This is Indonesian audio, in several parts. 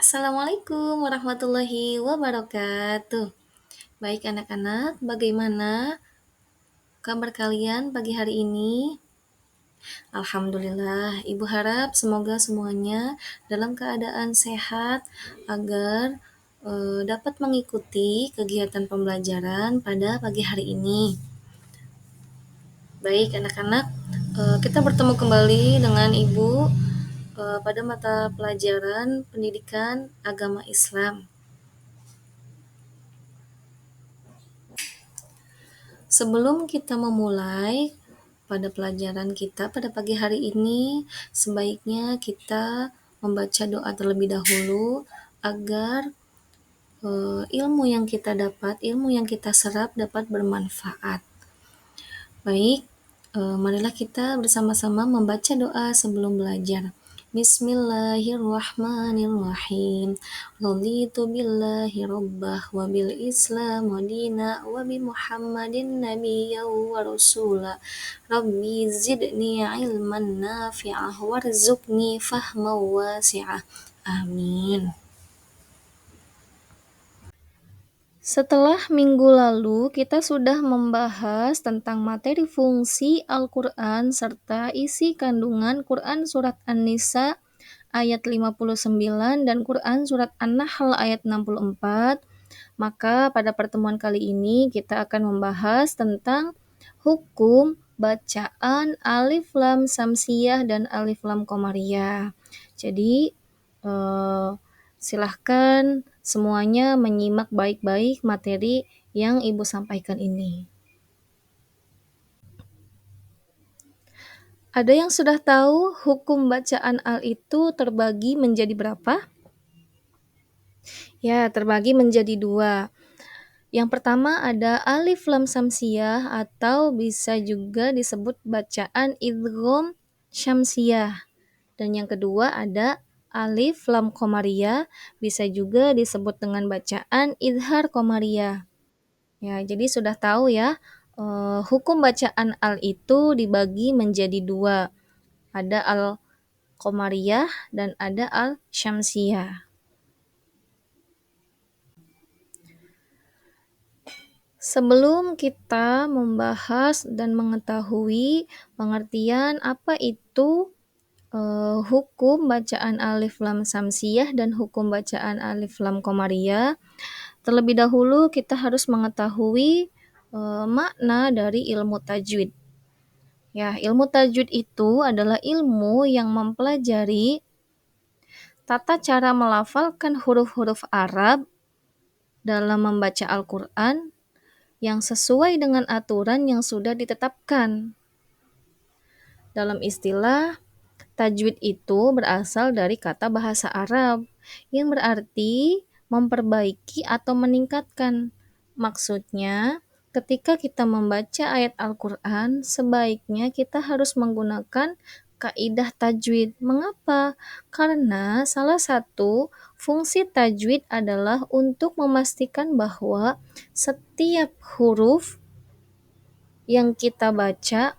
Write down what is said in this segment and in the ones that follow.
Assalamualaikum warahmatullahi wabarakatuh. Baik anak-anak, bagaimana kabar kalian pagi hari ini? Alhamdulillah, Ibu harap semoga semuanya dalam keadaan sehat agar dapat mengikuti kegiatan pembelajaran pada pagi hari ini. Baik anak-anak, kita bertemu kembali dengan Ibu pada mata pelajaran pendidikan agama Islam. Sebelum kita memulai pada pelajaran kita pada pagi hari ini, sebaiknya kita membaca doa terlebih dahulu agar ilmu yang kita dapat, ilmu yang kita serap dapat bermanfaat. Baik, marilah kita bersama-sama membaca doa sebelum belajar. Bismillahirrahmanirrahim. Raditu billahi rabbah wa bil islam wa dina wa bi muhammadin nabiyya wa rasula. Rabbi zidni ilman nafi'ah warzuqni fahman wasi'ah. Amin. Setelah minggu lalu, kita sudah membahas tentang materi fungsi Al-Quran serta isi kandungan Quran Surat An-Nisa ayat 59 dan Quran Surat An-Nahl ayat 64. Maka pada pertemuan kali ini kita akan membahas tentang hukum bacaan alif lam samsiyah dan alif lam qamariyah. Jadi silahkan semuanya menyimak baik-baik materi yang Ibu sampaikan ini. Ada yang sudah tahu hukum bacaan al itu terbagi menjadi berapa? Ya, terbagi menjadi dua. Yang pertama ada alif lam samsiyah atau bisa juga disebut bacaan idgham syamsiyah. Dan yang kedua ada alif lam qamariyah, bisa juga disebut dengan bacaan idhar qamariyah. Ya, jadi sudah tahu ya, hukum bacaan al itu dibagi menjadi dua. Ada al qamariyah dan ada al syamsiyah. Sebelum kita membahas dan mengetahui pengertian apa itu hukum bacaan alif lam samsiyah dan hukum bacaan alif lam qamariyah, terlebih dahulu kita harus mengetahui makna dari ilmu tajwid. Ya, ilmu tajwid itu adalah ilmu yang mempelajari tata cara melafalkan huruf-huruf Arab dalam membaca Al-Quran yang sesuai dengan aturan yang sudah ditetapkan. Dalam istilah, tajwid itu berasal dari kata bahasa Arab yang berarti memperbaiki atau meningkatkan. Maksudnya, ketika kita membaca ayat Al-Quran, sebaiknya kita harus menggunakan kaidah tajwid. Mengapa? Karena salah satu fungsi tajwid adalah untuk memastikan bahwa setiap huruf yang kita baca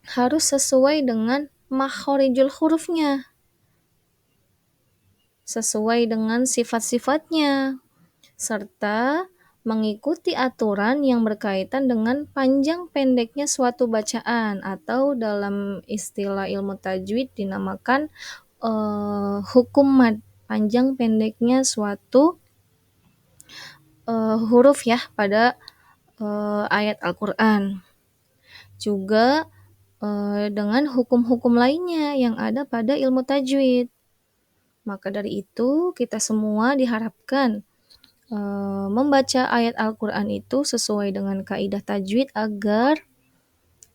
harus sesuai dengan makhorijul hurufnya, sesuai dengan sifat-sifatnya, serta mengikuti aturan yang berkaitan dengan panjang pendeknya suatu bacaan atau dalam istilah ilmu tajwid dinamakan hukum mad, panjang pendeknya suatu huruf ya pada ayat Al-Quran. Juga dengan hukum-hukum lainnya yang ada pada ilmu tajwid. Maka dari itu kita semua diharapkan membaca ayat Al-Quran itu sesuai dengan kaidah tajwid agar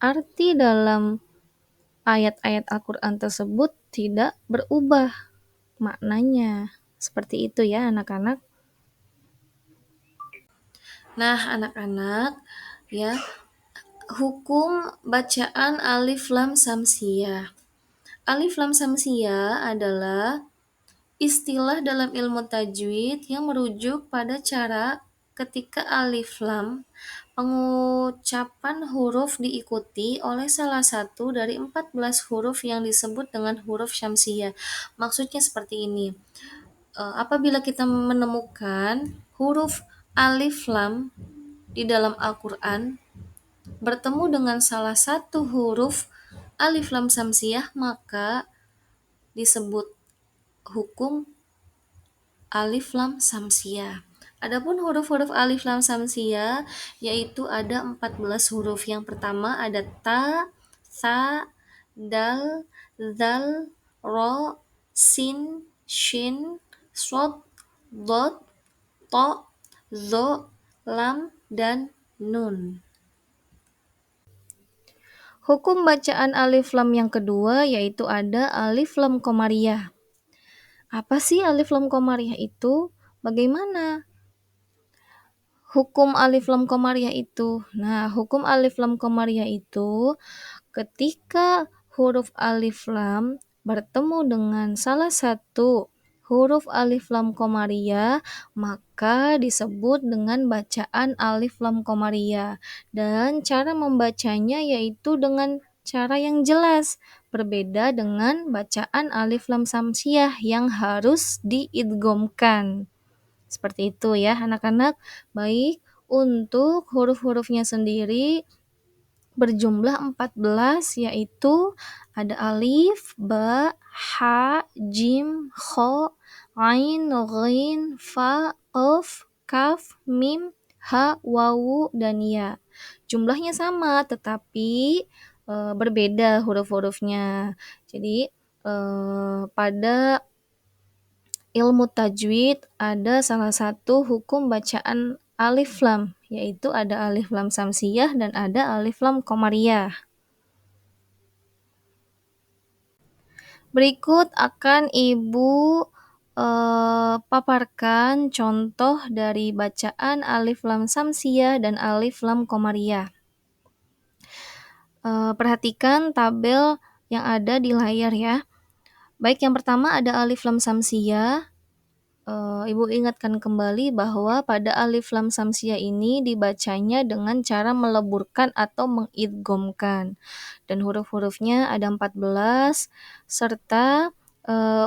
arti dalam ayat-ayat Al-Quran tersebut tidak berubah maknanya. Seperti itu ya anak-anak. Nah anak-anak ya, hukum bacaan alif lam samsiyah. Alif lam samsiyah adalah istilah dalam ilmu tajwid yang merujuk pada cara ketika alif lam pengucapan huruf diikuti oleh salah satu dari 14 huruf yang disebut dengan huruf syamsiyah. Maksudnya seperti ini. apabila kita menemukan huruf alif lam di dalam Al-Quran bertemu dengan salah satu huruf alif lam samsiyah, maka disebut hukum alif lam samsiyah. Adapun huruf-huruf alif lam samsiyah yaitu ada 14 huruf. Yang pertama ada ta, sa, dal, zal, ro, sin, shin, shod, dot, to, zo, lam, dan nun. Hukum bacaan alif lam yang kedua yaitu ada alif lam komariah. Apa sih alif lam komariah itu? Bagaimana hukum alif lam komariah itu? Nah, hukum alif lam komariah itu ketika huruf alif lam bertemu dengan salah satu huruf alif lam komariah, maka disebut dengan bacaan alif lam komariah. Dan cara membacanya yaitu dengan cara yang jelas, berbeda dengan bacaan alif lam samsiyah yang harus diidghamkan. Seperti itu ya anak-anak. Baik, untuk huruf-hurufnya sendiri berjumlah 14, yaitu ada alif, ba, ha, jim, kho, ain, ghin, fa, qaf, kaf, mim, ha, wawu, dan ya. Jumlahnya sama tetapi berbeda huruf-hurufnya. Jadi pada ilmu tajwid ada salah satu hukum bacaan alif lam, yaitu ada alif lam samsiyah dan ada alif lam komariah. Berikut akan Ibu paparkan contoh dari bacaan alif lam samsiyah dan alif lam komariah. Perhatikan tabel yang ada di layar ya. Baik, yang pertama ada alif lam samsiyah. Ibu ingatkan kembali bahwa pada alif lam samsiyah ini dibacanya dengan cara meleburkan atau mengidghamkan. Dan huruf-hurufnya ada 14, serta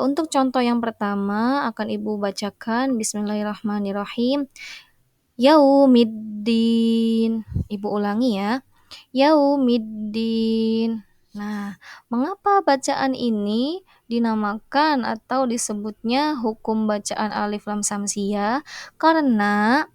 untuk contoh yang pertama akan Ibu bacakan Bismillahirrahmanirrahim. Yaumiddin. Ibu ulangi ya. Yaumiddin. Nah, mengapa bacaan ini dinamakan atau disebutnya hukum bacaan alif lam samsiyah? Karena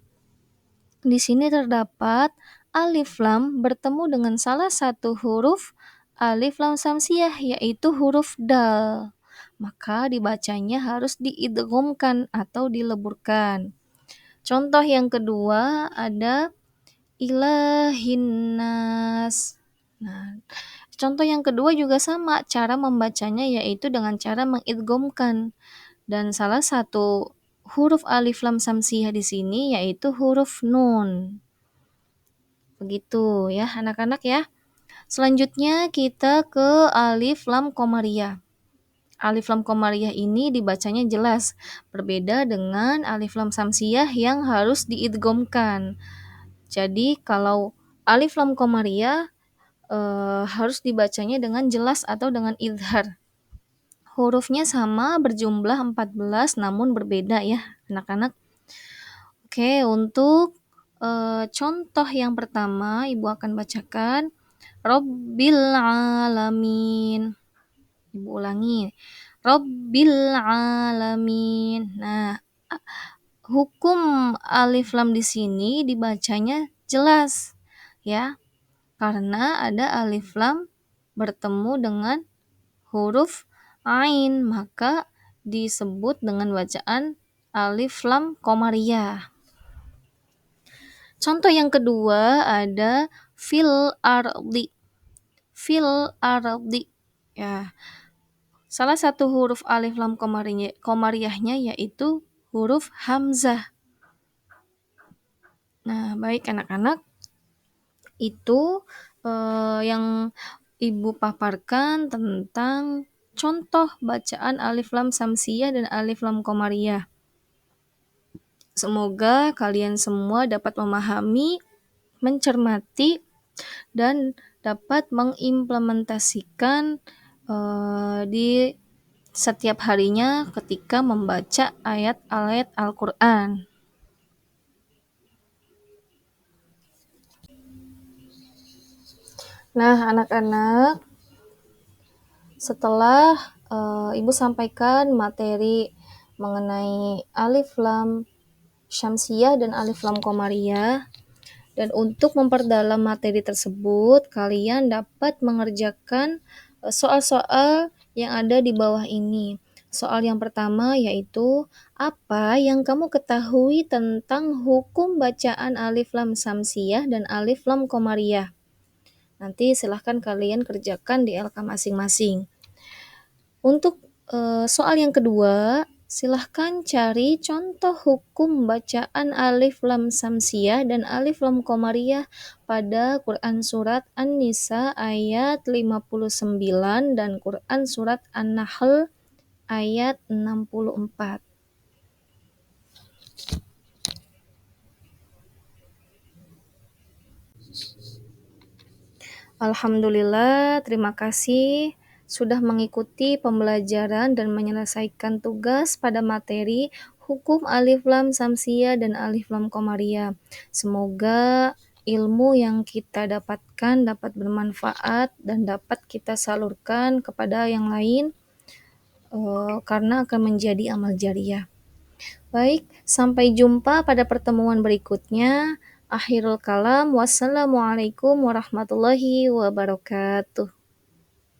di sini terdapat alif lam bertemu dengan salah satu huruf alif lam samsiyah, yaitu huruf dal. Maka dibacanya harus diidghamkan atau dileburkan. Contoh yang kedua ada ilahinnas. Nah, contoh yang kedua juga sama, cara membacanya yaitu dengan cara mengidghamkan. Dan salah satu huruf alif lam samsiyah di sini yaitu huruf nun. Begitu ya anak-anak ya. Selanjutnya kita ke alif lam komariah. Alif lam komariah ini dibacanya jelas, berbeda dengan alif lam samsiyah yang harus diidghamkan. Jadi kalau alif lam komariah harus dibacanya dengan jelas atau dengan idhar. Hurufnya sama, berjumlah 14 namun berbeda ya anak-anak. Oke, untuk contoh yang pertama Ibu akan bacakan Rabbil alamin. Ibu ulangi. Rabbil alamin. Nah, hukum alif lam di sini dibacanya jelas ya. Karena ada alif lam bertemu dengan huruf ain, maka disebut dengan bacaan alif lam komariah. Contoh yang kedua ada fil ardi. Fil ardi. Ya. Salah satu huruf alif lam komariahnya yaitu huruf hamzah. Nah, baik anak-anak, itu yang Ibu paparkan tentang contoh bacaan alif lam samsiyah dan alif lam komariah. Semoga kalian semua dapat memahami, mencermati, dan dapat mengimplementasikan di setiap harinya ketika membaca ayat-ayat Al-Quran. Nah, anak-anak, setelah Ibu sampaikan materi mengenai alif lam syamsiyah dan alif lam qamariyah, dan untuk memperdalam materi tersebut, kalian dapat mengerjakan soal-soal yang ada di bawah ini. Soal yang pertama yaitu, apa yang kamu ketahui tentang hukum bacaan alif lam syamsiyah dan alif lam qamariyah? Nanti silahkan kalian kerjakan di LK masing-masing. Untuk soal yang kedua, silahkan cari contoh hukum bacaan alif lam syamsiyah dan alif lam qamariyah pada Quran Surat An-Nisa ayat 59 dan Quran Surat An-Nahl ayat 64. Alhamdulillah, terima kasih sudah mengikuti pembelajaran dan menyelesaikan tugas pada materi hukum alif lam syamsiyah dan alif lam qamariyah. Semoga ilmu yang kita dapatkan dapat bermanfaat dan dapat kita salurkan kepada yang lain karena akan menjadi amal jariah. Baik, sampai jumpa pada pertemuan berikutnya. Akhirul kalam, wassalamualaikum warahmatullahi wabarakatuh.